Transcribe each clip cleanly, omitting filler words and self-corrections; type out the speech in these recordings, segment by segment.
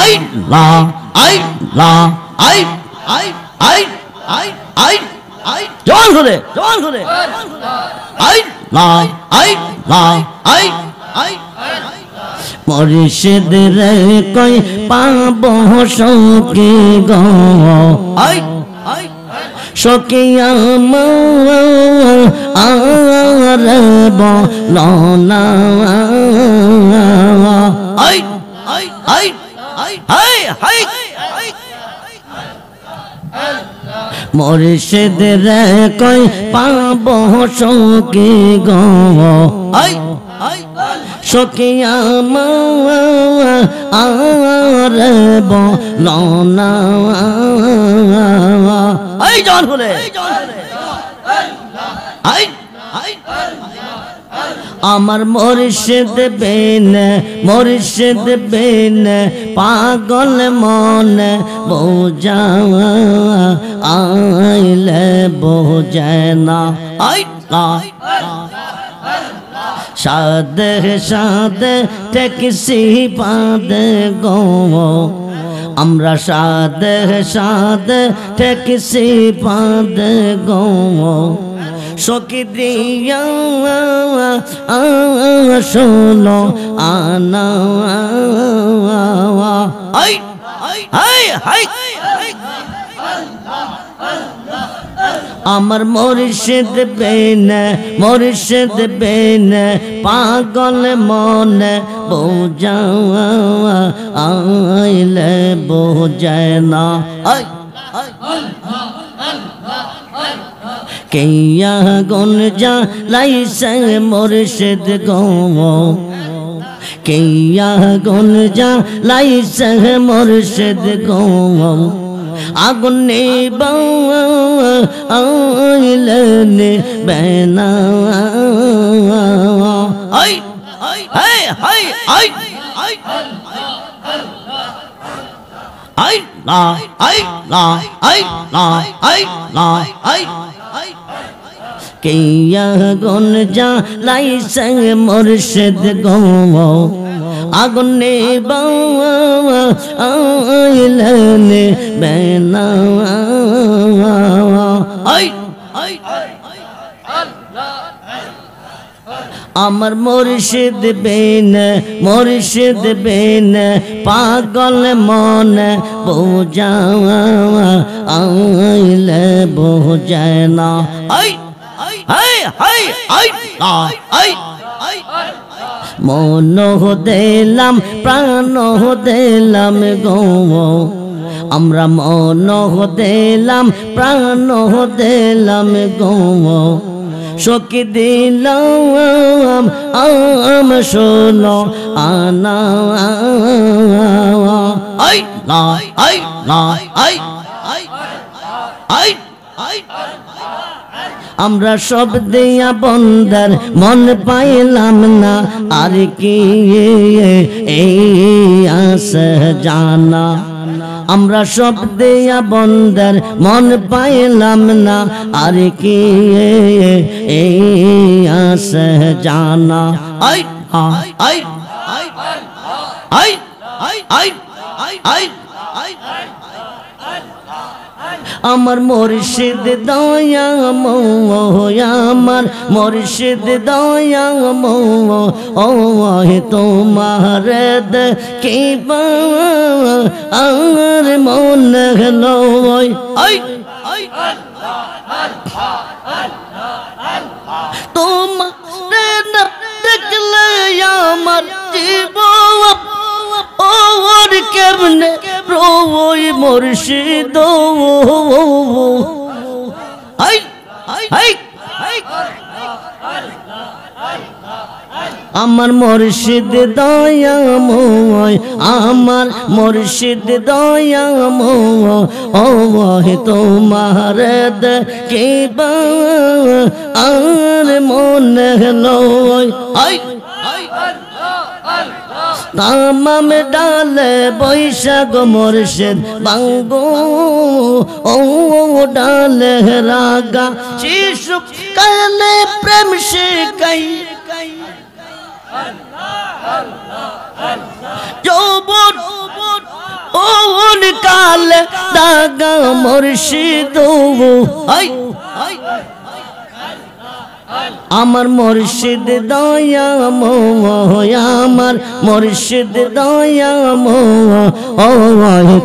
I লা আই লা আই আই আই আই আই আই জোয়ান করে আই লা আই লা আই আই মুর্শিদ রে কই পাবো সখী গো আই আই সখী আমার বলো না আই আই আই আই আই আই মুর্শিদ রে কই পাবো সখী গো আই আই সখী আমার বলো না আই জন হলে আই আই আমার মুর্শিদ বিন পাগল মন বোঝা আইলে বোঝে না আই সাদে সাদে ট্যাক্সি বাঁধে গো আমরা সাদে সাদে ট্যাক্সি বাঁধে গো সখী দিয়া শোনো আনা আই আই আই আমার মুর্শিদ বিন পাগল মন বোঝা আইলে বোঝে না আই কেয়া গুন যা লাইছে মুর্শিদ গো কেয়া গুন যা লাইছে মুর্শিদ গো আগুন নিবাইলেন বেনা আই আই আই আই আই আই আই লা আই লা আই লা আই লা আই আই কেয়া গুন যা লাইছে মুর্শিদ গো আগুন নিবাইলেন বেনা আই আই আমার মুর্শিদ বিন পাগল মন বোঝা আইলে বোঝে না আই আই আই আই আই আই মন দিলাম প্রাণ দিলাম গো আমরা মন দিলাম প্রাণ দিলাম গো সখী দিলাম শোনো আনা আই লা আই লা আই আই আই আই আমরা সব দিয়া বন্দার মন পাইলাম না আর কি এই আস জানা আমরা সব দিয়া বন্দার মন পাইলাম না আর কি এই আস জানা আই আই আই আই আই আই আই আই আমার মুর্শিদ দয়া আমার মুর্শিদ দয়া ও তোমার কি আর মন হলো আই তোমার দেখলে আমার জীবন ওর কেমনে রোই মুর্শিদ আই আই আমার মুর্শিদ দয়াময় আমার মুর্শিদ দয়াময় ও তোমার দেখিবা আর মনে লয় আই তামাম ডালে বৈশাখ মুর্শিদ বাঙ্গো ও ডালে রাগা শিশু কালে প্রেম শিখাই যৌবন গালে দাগা মুর্শিদ আমার মুর্শিদ দয়াময় আমার মুর্শিদ দয়াময়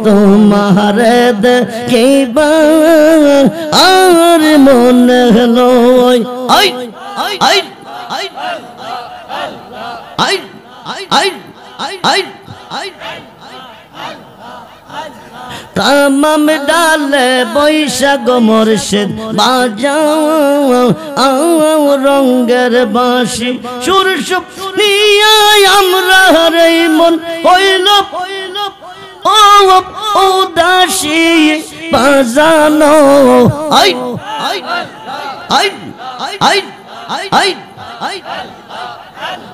তোমার দেখিবা আর মনে লয় তামাম ডালে বৈশাখ মুর্শিদ বাজাও রঙ্গের বাঁশি সুর নিয়ে আমরা রে মন হইল ও দাসী বাজানো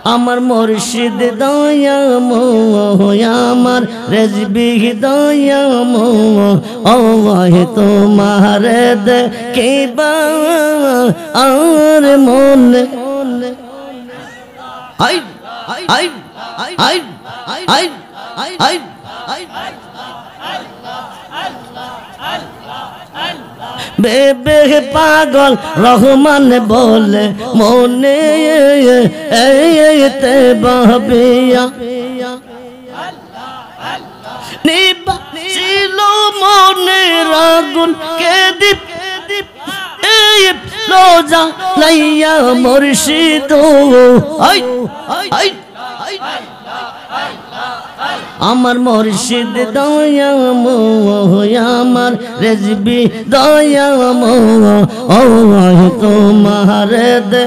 আমার মুর্শিদ দয়াময় আমার রেজবি দয়াময় তোমার দেখিবা আর মনে বেবে পাগল রহমান বলে মনে এতে বাবিয়া নিবা ছিল মনে রাগুন কে দীপ লোজা লাইয়া মুর্শিদ আমার মুর্শিদ দয়াময় আমার রেজবি দয়াময় তোমার দে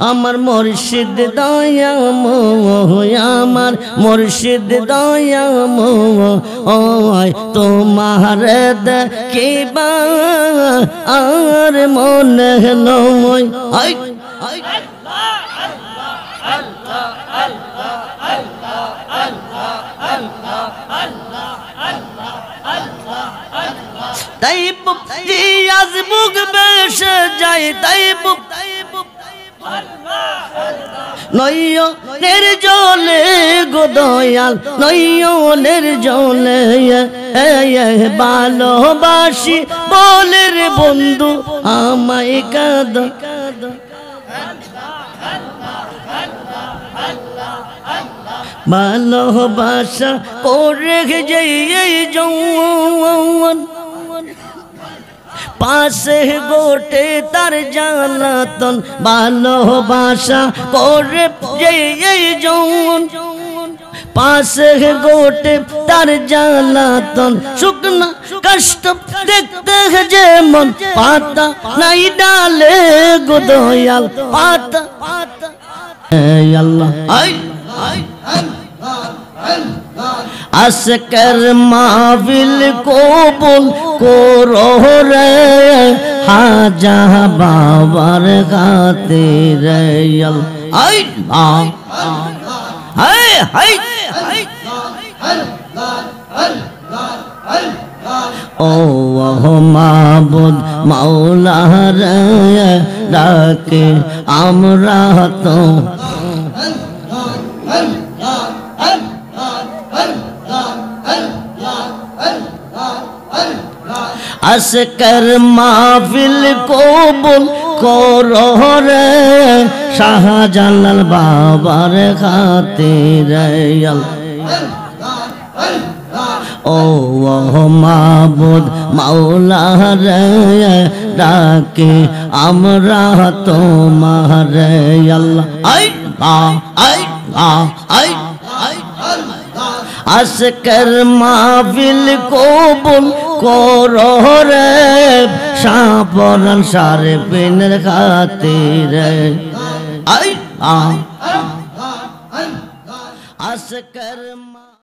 আমার মুর্শিদ দয়াময় আমার মুর্শিদ দয়াময় তোমার দেখিবা আর মনে লয় তাই আজ বুক বেশ যায় তাই নয়নের জলে গো দয়াল নয়নের জলে ভালোবাসি বলে রে বন্ধু আমায় কাঁদ ভালোবাসা করে যে যৌবন পাশে গোটে তার জ্বালাতন ভালোবাসা করে যে যৌবন পাশে গোটে তার জ্বালাতন শুকনা কষ্ট দেখতে যেমন পাতা নাই ডালে গো দয়াল পাতা আল্লাহ আসকর মাহফিল কবুল করো রে হাজা বাবার খাতির ও মাবুদ মাওলা রে ডাকে আমরা তো আসকর মাহফিল কবুল করো রে শাহজালাল বাবার খাতির ও মাবুদ মাওলা রে ডাকে আমরা তোমার আল্লাহ আসকর মাহফিল কবুল করো রে শাহপরান সারে পিনের খাতির আসকর